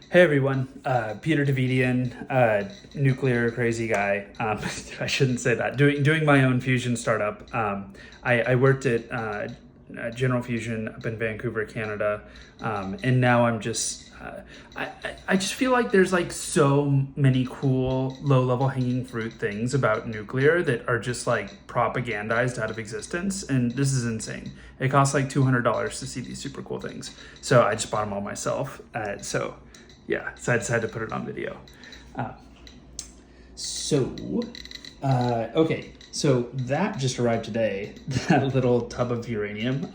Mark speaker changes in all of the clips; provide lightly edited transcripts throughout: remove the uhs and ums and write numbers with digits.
Speaker 1: Hey everyone, Peter Davidian, nuclear crazy guy. I shouldn't say that. Doing my own fusion startup. I worked at General Fusion up in Vancouver, Canada, and now I'm just. I just feel like there's like so many cool low level hanging fruit things about nuclear that are just like propagandized out of existence, and this is insane. It costs like $200 to see these super cool things, so I just bought them all myself. So I decided to put it on video. Uh, so, okay, so that just arrived today, that little tub of uranium.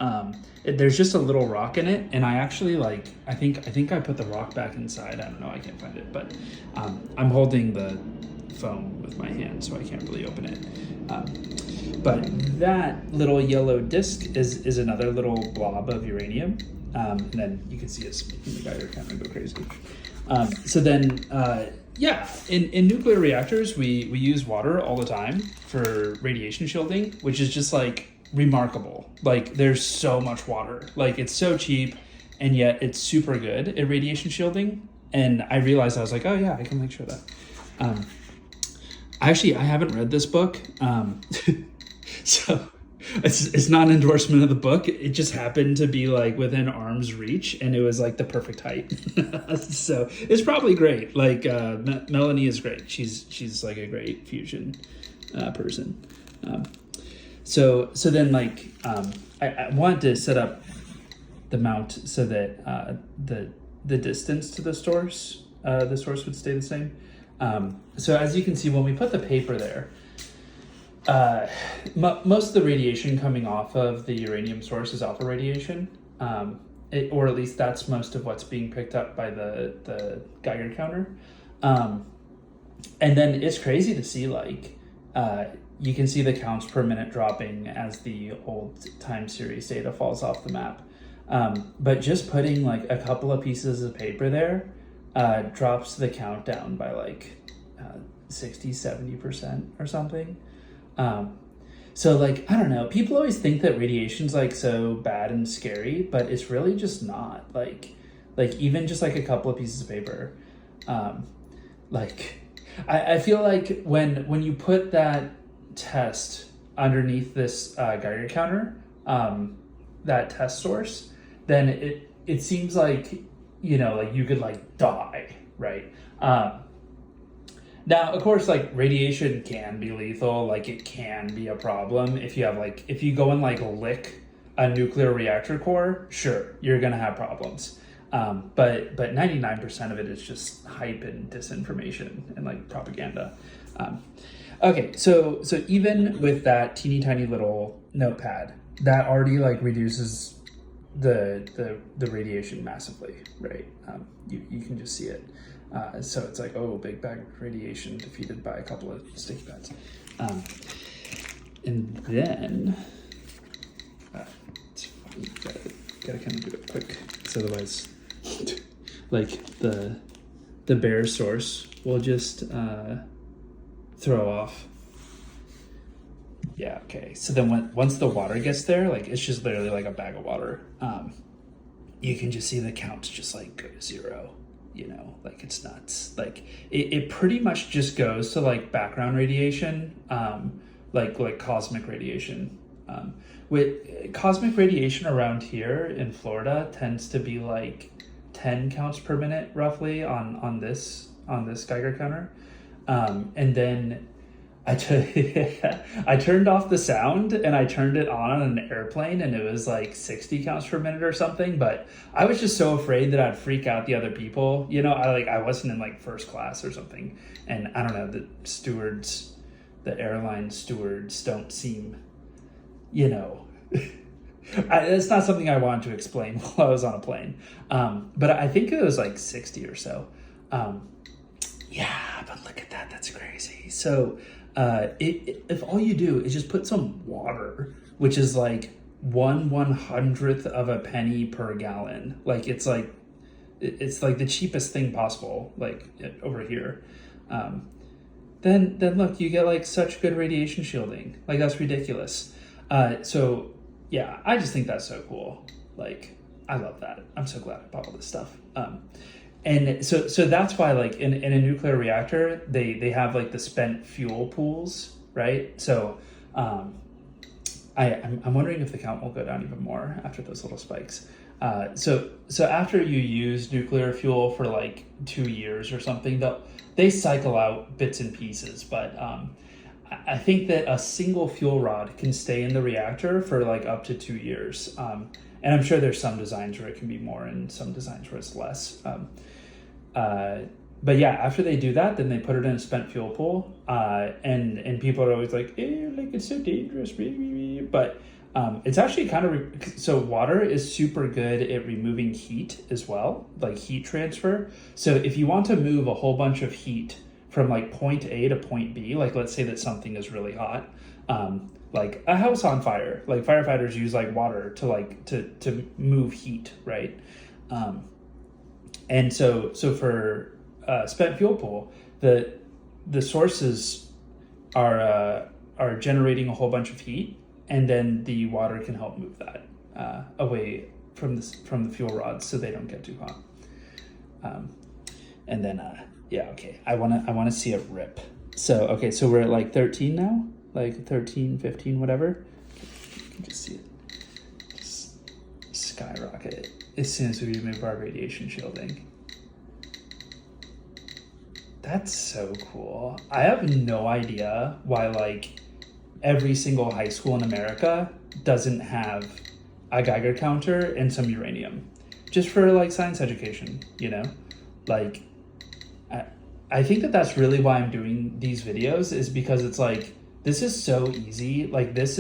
Speaker 1: There's just a little rock in it, and I actually I think I put the rock back inside. I don't know, I can't find it, but I'm holding the phone with my hand, so I can't really open it. But that little yellow disc is another little blob of uranium. And then you can see it's making the Geiger counter go crazy. In nuclear reactors, we use water all the time for radiation shielding, which is just like remarkable. Like there's so much water. Like it's so cheap, and yet it's super good at radiation shielding. And I realized I was like, oh yeah, I can make sure that. Actually, I haven't read this book, so. It's not an endorsement of the book. It just happened to be like within arm's reach, and it was like the perfect height. So it's probably great. Like Melanie is great. She's like a great fusion person. So then I wanted to set up the mount so that the distance to the source would stay the same. So as you can see, when we put the paper there. Most of the radiation coming off of the uranium source is alpha radiation, or at least that's most of what's being picked up by the Geiger counter. And then it's crazy to see you can see the counts per minute dropping as the old time series data falls off the map. But just putting like a couple of pieces of paper there drops the count down by 60-70% or something. So I don't know, people always think that radiation's so bad and scary, but it's really just not. Like even just a couple of pieces of paper. I feel like when you put that test underneath this Geiger counter, that test source, then it seems like you could die, right? Now, of course, radiation can be lethal. It can be a problem if you have if you go and lick a nuclear reactor core. Sure, you're gonna have problems. But 99% of it is just hype and disinformation and propaganda. Okay, so even with that teeny tiny little notepad, that already reduces the radiation massively, right? You can just see it. So it's big bag of radiation defeated by a couple of sticky pads. And then, it's fine, gotta kind of do it quick, because otherwise, the bare source will just throw off. Yeah, okay. So then once the water gets there, it's just literally a bag of water. You can just see the counts just go to zero. It's nuts. It pretty much just goes to background radiation, like cosmic radiation. With cosmic radiation around here in Florida tends to be 10 counts per minute roughly on this Geiger counter. And then I turned off the sound and I turned it on an airplane, and it was 60 counts per minute or something. But I was just so afraid that I'd freak out the other people. I wasn't in first class or something, and I don't know, the airline stewards don't seem, it's not something I wanted to explain while I was on a plane. But I think it was 60 or so. Yeah, but look at that. That's crazy. So if all you do is just put some water, which is 1/100th of a penny per gallon, it's the cheapest thing possible, over here, then look, you get such good radiation shielding. That's ridiculous. So yeah, I just think that's so cool. I love that. I'm so glad I bought all this stuff. And so that's why, like, in a nuclear reactor, they have like the spent fuel pools, right? So I'm wondering if the count will go down even more after those little spikes. So after you use nuclear fuel for like 2 years or something, they cycle out bits and pieces. But I think that a single fuel rod can stay in the reactor for like up to 2 years. And I'm sure there's some designs where it can be more and some designs where it's less. But yeah, after they do that, then they put it in a spent fuel pool. And people are always like, like it's so dangerous. But it's actually kind of, so water is super good at removing heat as well, like heat transfer. So if you want to move a whole bunch of heat from like point A to point B, like let's say that something is really hot, like a house on fire, like firefighters use like water to move heat, right? And so for spent fuel pool, the sources are generating a whole bunch of heat, and then the water can help move that away from the fuel rods so they don't get too hot. And then yeah, okay, I wanna see it rip. So okay, so we're at like 13 now, like 13, 15, whatever. You can just see it just skyrocket as soon as we remove our radiation shielding. That's so cool. I have no idea why like every single high school in America doesn't have a Geiger counter and some uranium, just for like science education, you know? Like, I think that that's really why I'm doing these videos, is because it's like, this is so easy. Like this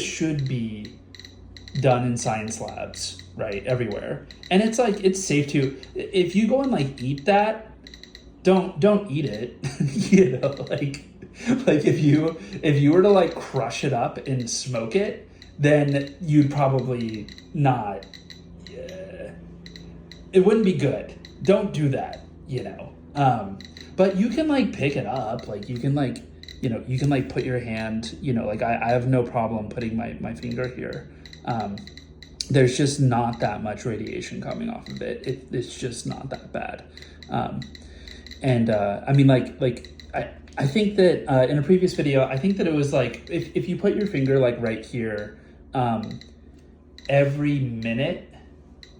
Speaker 1: should be done in science labs, right? Everywhere. And it's like, it's safe to, if you go and like eat that, don't eat it. You know, like if you were to like crush it up and smoke it, then you'd probably not, it wouldn't be good. Don't do that, you know. But you can like pick it up, like you can like, you know, you can like put your hand, you know, like I have no problem putting my finger here. There's just not that much radiation coming off of it. It's just not that bad. And I mean, I think that in a previous video, I think that it was like, if you put your finger like right here, every minute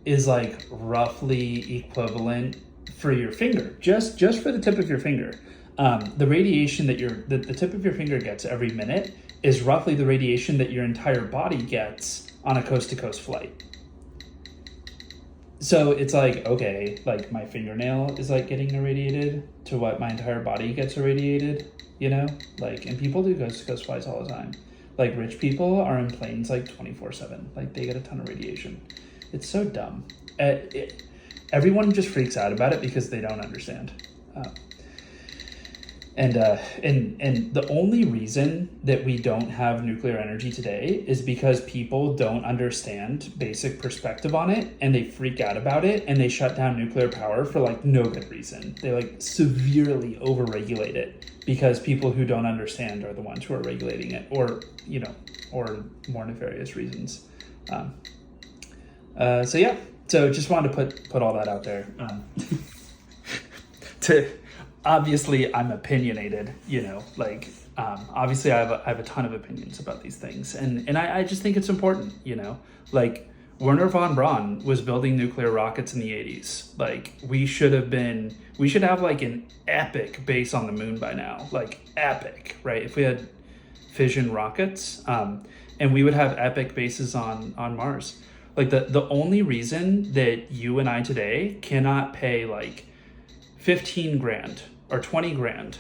Speaker 1: is like roughly equivalent for your finger, just for the tip of your finger. The radiation that the tip of your finger gets every minute is roughly the radiation that your entire body gets on a coast-to-coast flight. So it's like, okay, like my fingernail is like getting irradiated to what my entire body gets irradiated, you know? Like, and people do coast-to-coast flights all the time. Like rich people are in planes like 24/7. Like they get a ton of radiation. It's so dumb. Everyone just freaks out about it because they don't understand. And the only reason that we don't have nuclear energy today is because people don't understand basic perspective on it, and they freak out about it, and they shut down nuclear power for like no good reason. They like severely overregulate it because people who don't understand are the ones who are regulating it, or, you know, or more nefarious reasons. So yeah, so just wanted to put all that out there. Obviously I'm opinionated, you know, like, obviously I have a ton of opinions about these things, and I just think it's important, you know, like Wernher von Braun was building nuclear rockets in the 80s. Like we should have like an epic base on the moon by now, like epic, right? If we had fission rockets, and we would have epic bases on Mars. Like the only reason that you and I today cannot pay like 15 grand or 20 grand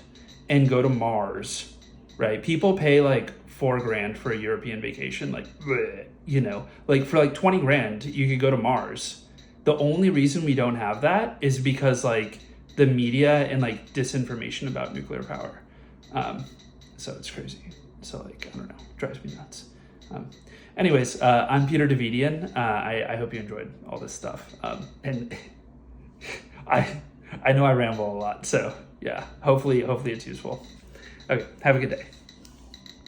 Speaker 1: and go to Mars, right? People pay like 4 grand for a European vacation, like, bleh, you know, like for like 20 grand, you could go to Mars. The only reason we don't have that is because like the media and like disinformation about nuclear power. So it's crazy. So like, I don't know, drives me nuts. Anyways, I'm Peter Davidian. I hope you enjoyed all this stuff. And I know I ramble a lot, so yeah, hopefully it's useful. Okay, have a good day.